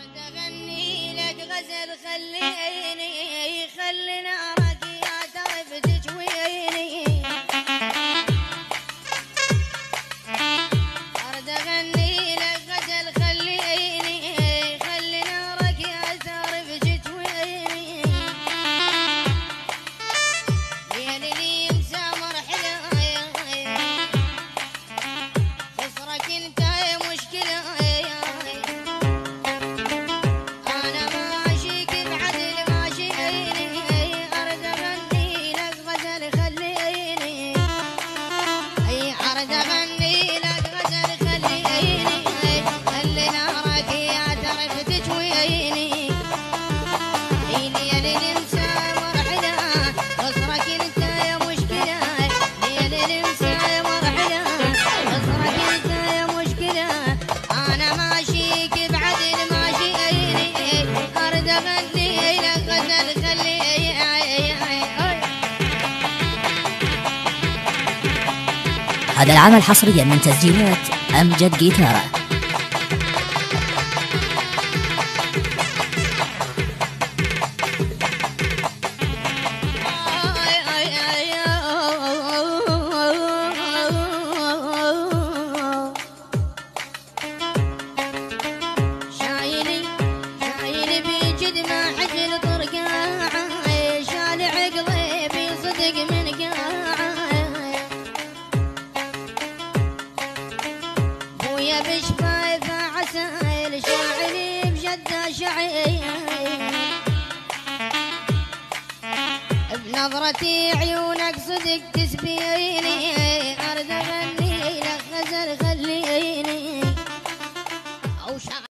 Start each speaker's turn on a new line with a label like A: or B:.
A: أرد أغني لك غزل خليني خلينا أراكي أعترف تجويني أرد أغني لك غزل خليني خلينا أراكي أعترف تجويني ليالي مسامر حلا خسرك انت يا مشكلة أنا ماشيك بعدل ماشيني أرد أغني لك غزل خليني أرد أغني لك غزل خليني خلينا أراكي أعترف تجويني ليالي مسامر حلا خسرك انت يا مشكلة ليالي مسامر حلا خسرك انت يا مشكلة أنا ماشيك بعدل ماشيني أرد أغني لك غزل خليني
B: هذا العمل حصريا من تسجيلات أمجد جيتارة.
A: شايلي بجد ما حجل طرقاع شال عقلي بصدق من قاع بويا بشفايفه عسايل شاعري بجده شعير بنظرتي عيونك صدق تسبيني أرد أغني